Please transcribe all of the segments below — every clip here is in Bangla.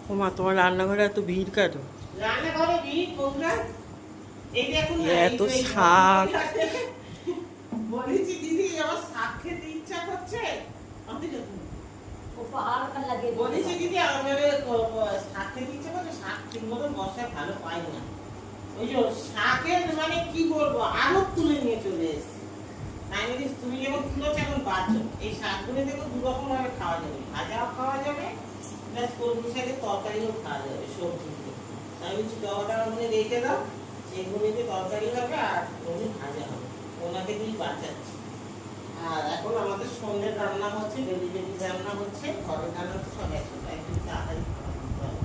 ও মা, তোমার রান্নাঘরে এত ভিড় কেন? রান্নাঘরে ভিড় বন্ধুরা, এই দেখুন না, এত শাক। বলেছি দিদি আমার শাক খেতে ইচ্ছা করছে, বলেছি দিদি আমার শাক খেতে ইচ্ছা করছে, শাক ঠিক মতন বর্ষায় ভালো পাই না। ওই যে শাকের মানে কি বলবো, আরো তুলে নিয়ে চলে এসেছে। তাই বলি তুমি যেমন তুলেছো এখন বাঁচো, এই শাকগুলো দেখো দু রকম ভাবে খাওয়া যাবে, ভাজাও খাওয়া যাবে, প্লাস কলমি শাকের তরকারিও খাওয়া যাবে, সবজি দিয়ে। তাই বলছি ডগাটার মধ্যে রেখে দাও, সেগুলিতে তরকারি হবে আর ওগুলি ভাজা হবে, ওনাকে দিয়ে বাঁচাচ্ছি। আর এখন আমাদের সন্ধ্যের রান্না হচ্ছে, ডেলি রান্না হচ্ছে, ঘরের রান্না হচ্ছে, সব একসাথে একটু তাড়াতাড়ি খাওয়া দিতে হবে।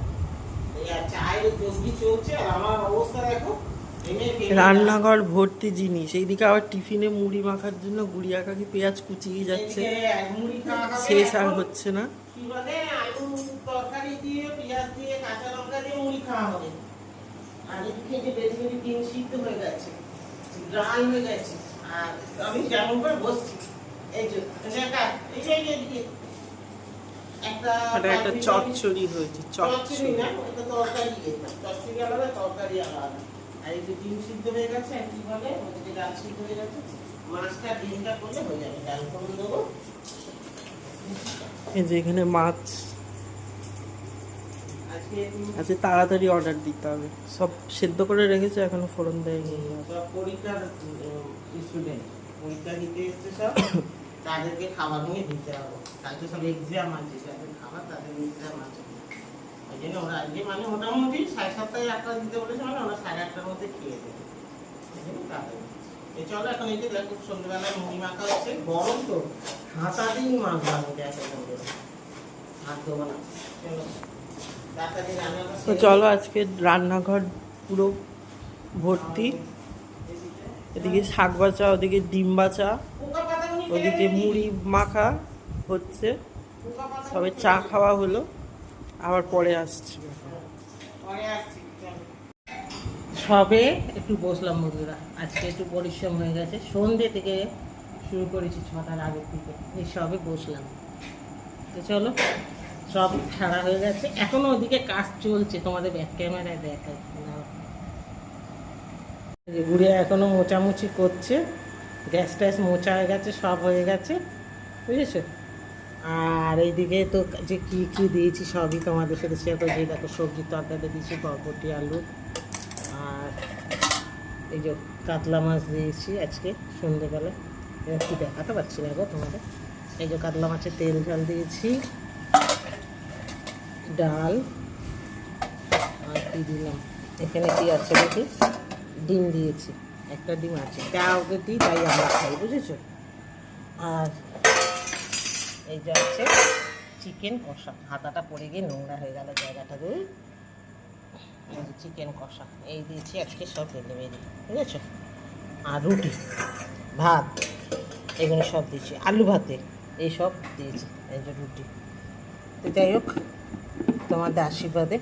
এই আর চায়ের জলদি চলছে, আর আমার অবস্থা দেখো, রান্নাঘর ভর্তি জিনিস, এইদিকে আবার টিফিনে মুড়ি মাখার জন্য গুড়িয়া কাকি পেঁয়াজ কুচিয়ে যাচ্ছে, শেষ আর হচ্ছে না। কি বলে আলু তরকারি দিয়ে পেঁয়াজ দিয়ে কাঁচা লঙ্কা দিয়ে মুড়ি খাওয়া হবে। আর এদিকে যে বেশি ডিম সিদ্ধ হয়ে গেছে, ড্রাই হয়ে গেছে, আর আমি যেমন করে বসছি, এই যে এই যে এদিকে একটা চচ্চড়ি হয়েছে, চচ্চড়ি না, এটা তরকারি, চচ্চড়ি আলাদা তরকারি আলাদা। আর এই যে ডিম সিদ্ধ হয়ে গেছে, আর কি বলে ওদিকে ডাল সিদ্ধ হয়ে গেছে, মাছটা ডিমটা করলে হয়ে যাবে, ডাল করে দেবো। এই যে এখানে মাছ আজকে তাড়াতাড়ি অর্ডার দিতে হবে, সব সেদ্ধ করে রেখেছে, এখনো ফোড়ন দেয়নি। সব পরীক্ষার স্টুডেন্ট, পরীক্ষা দিতে এসছে সব, তাদেরকে খাবার নিয়ে দিতে হবে, কালকে সব এক্সাম আছে, তাদের খাবার তাদের এক্সাম আছে। ওই জন্য ওরা আজকে মানে মোটামুটি 7:30 8টা দিতে বলেছে, মানে ওরা 8:30টার মধ্যে খেয়ে দেবে। ওই জন্য তাড়াতাড়ি চলো এখন এই যে দেখো সন্ধ্যেবেলায় মুড়ি মাখা হচ্ছে, গরম তো হাতা দিন মাখলাম, দেখো হাত দেবো না। চলো তাড়াতাড়ি রান্না। তো চলো, আজকে রান্নাঘর পুরো ভর্তি, এদিকে শাক বাছা, ওদিকে ডিম বাছা, ওদিকে মুড়ি মাখা হচ্ছে, সবে চা খাওয়া হলো, আবার পরে আসছি। সবে একটু বসলাম বন্ধুরা, আজকে একটু পরিশ্রম হয়ে গেছে, সন্ধ্যে থেকে শুরু করেছি, 6টার আগের থেকে এই সবে বসলাম। তো চলো, সব ছাড়া হয়ে গেছে, এখনো ওদিকে কাজ চলছে, তোমাদের ব্যাক ক্যামেরায় দেখাই। গুড়িয়া এখনো মোচামুচি করছে, গ্যাস ট্যাস মোচা হয়ে গেছে, সব হয়ে গেছে, বুঝেছো। আর এইদিকে তো যে কী কী দিয়েছি সবই তোমাদের সাথে শেয়ার করেছি। দেখো সবজির তরকারি দিয়েছি, বরবটি আলু, আর এই যে কাতলা মাছ দিয়েছি আজকে সন্ধ্যেবেলা, এটা কি দেখাতে পারছি না গো তোমাদের। এই যে কাতলা মাছের তেল ঝাল দিয়েছি, ডাল, আর কি দিলাম এখানে, কি আছে দেখি, ডিম দিয়েছি, একটা ডিম আছে, তা ওদের দিই, তাই আমরা খাই, বুঝেছো। আর এই যে আছে চিকেন কষা, হাতাটা পড়ে গিয়ে নোংরা হয়ে গেল জায়গাটা দিয়ে, চিকেন কষা এই দিয়েছি আজকে, সব বেলে বেরিয়ে, বুঝেছো। আর রুটি, ভাত, এগুলো সব দিয়েছি, আলু ভাতে এইসব দিয়েছি, এই যে রুটি। তো যাই হোক, তোমাদের আশীর্বাদে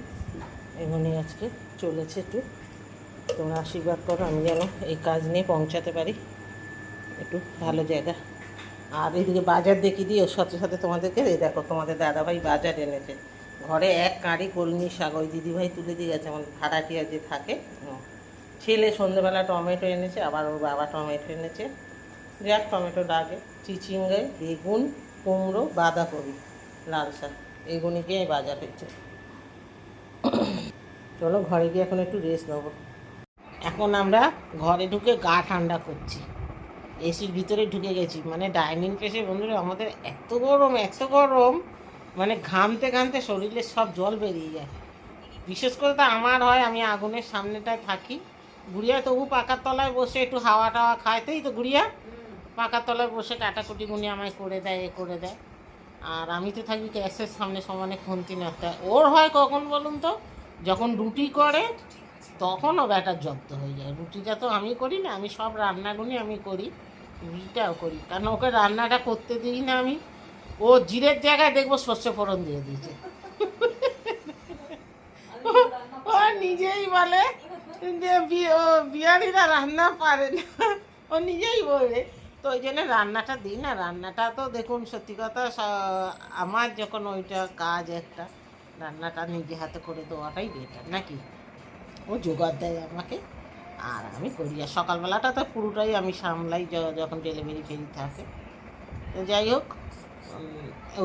এগুলি আজকে চলেছে, একটু তোমরা আশীর্বাদ করো, আমি যেন এই কাজ নিয়ে পৌঁছাতে পারি একটু ভালো জায়গা। আর এইদিকে বাজার দেখিয়ে দিই, ওর সাথে সাথে তোমাদেরকে, এই দেখো তোমাদের দাদাভাই বাজার এনেছে, ঘরে এক কাঁড়ি কলমি শাক, ওই দিদিভাই তুলে দিয়ে গেছে, আমার ভাড়াটিয়া যে থাকে, ছেলে সন্ধ্যেবেলা টমেটো এনেছে, আবার ওর বাবা টমেটো এনেছে, যাক টমেটো লাগে, চিচিঙ্গে, বেগুন, কুমড়ো, বাঁধাকপি, লাল শাক, এইগুলি গিয়ে বাজার হয়েছে। চলো ঘরে গিয়ে এখন একটু রেস্ট নেবো। এখন আমরা ঘরে ঢুকে গা ঠান্ডা করছি, এসির ভিতরে ঢুকে গেছি, মানে ডাইনিং স্পেসে বন্ধুরা আমাদের এত গরম, এত গরম, মানে ঘামতে ঘামতে শরীরে সব জল বেরিয়ে যায়। বিশেষ করে তো আমার হয়, আমি আগুনের সামনেটায় থাকি, গুড়িয়া তবু পাকার তলায় বসে একটু হাওয়া টাওয়া খায়, তাই তো গুড়িয়া পাকার তলায় বসে কাটাকুটি গুনি আমায় করে দেয়, এ করে দেয়। আর আমি তো থাকি গ্যাসের সামনে সমানে খুন্তি নাড়তে। ওর হয় কখন বলুন তো, যখন রুটি করে তখন ও ব্যাটার জব্দ হয়ে যায়। রুটিটা তো আমি করি না, আমি সব রান্নাগুলি আমি করি, রুটিটাও করি, কারণ ওকে রান্নাটা করতে দিই না আমি। ও জিরের জায়গায় দেখবো সর্ষে ফোড়ন দিয়ে দিয়েছে, ও নিজেই বলে যে বিহারিরা রান্না পারে না, ও নিজেই বলে। তো ওই জন্য রান্নাটা দিই না। রান্নাটা তো দেখুন সত্যি কথা, আমার যখন ওইটা কাজ একটা, রান্নাটা নিজে হাতে করে দেওয়াটাই বেটার নাকি। ও জোগাড় দেয় আমাকে আর আমি করি, আর সকালবেলাটা তো পুরোটাই আমি সামলাই যখন ডেলিভারি ফেরি থাকে। তো যাই হোক,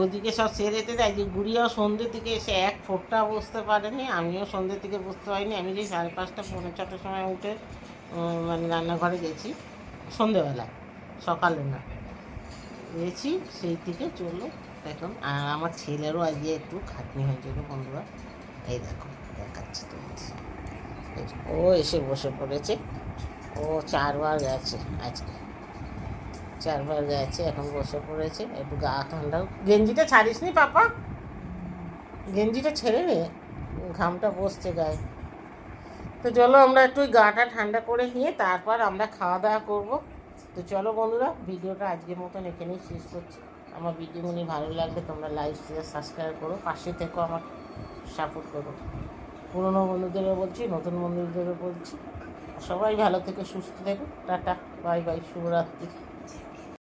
ওদিকে সব সেরেতে দেয় যে গুড়িয়াও সন্ধ্যের দিকে এসে এক ফোঁটা বসতে পারেনি, আমিও সন্ধ্যের দিকে বসতে পারিনি। আমি যে 5:30 পৌনে 6টার সময় উঠে মানে রান্নাঘরে গেছি সন্ধেবেলায়, সকালে না গেছি, সেই থেকে চললো এখন। আর আমার ছেলেরও আজকে একটু খাটনি হয়েছে গো বন্ধুরা, এই দেখো দেখাচ্ছি তোমাদের। ও এসে বসে পড়েছে, ও 4বার গেছে আজকে, 4বার গেছে, এখন বসে পড়েছে একটু গা ঠান্ডা। গেঞ্জিটা ছাড়িস নি পাপা, গেঞ্জিটা ছেড়ে নে, ঘামটা বসছে গায়ে। তো চলো আমরা একটু গাটা ঠান্ডা করে নিয়ে তারপর আমরা খাওয়া দাওয়া করবো। তো চলো বন্ধুরা, ভিডিওটা আজকের মতন এখানেই শেষ করছি। আমার ভিডিওগুলি ভালো লাগলে তোমরা লাইক শেয়ার সাবস্ক্রাইব করো, পাশে থেকো, আমার সাপোর্ট করো। পুরনো বন্ধুদেরও বলছি, নতুন বন্ধুদেরও বলছি, সবাই ভালো থেকে সুস্থ থেকো। টাটা, বাই বাই, শুভরাত্রি।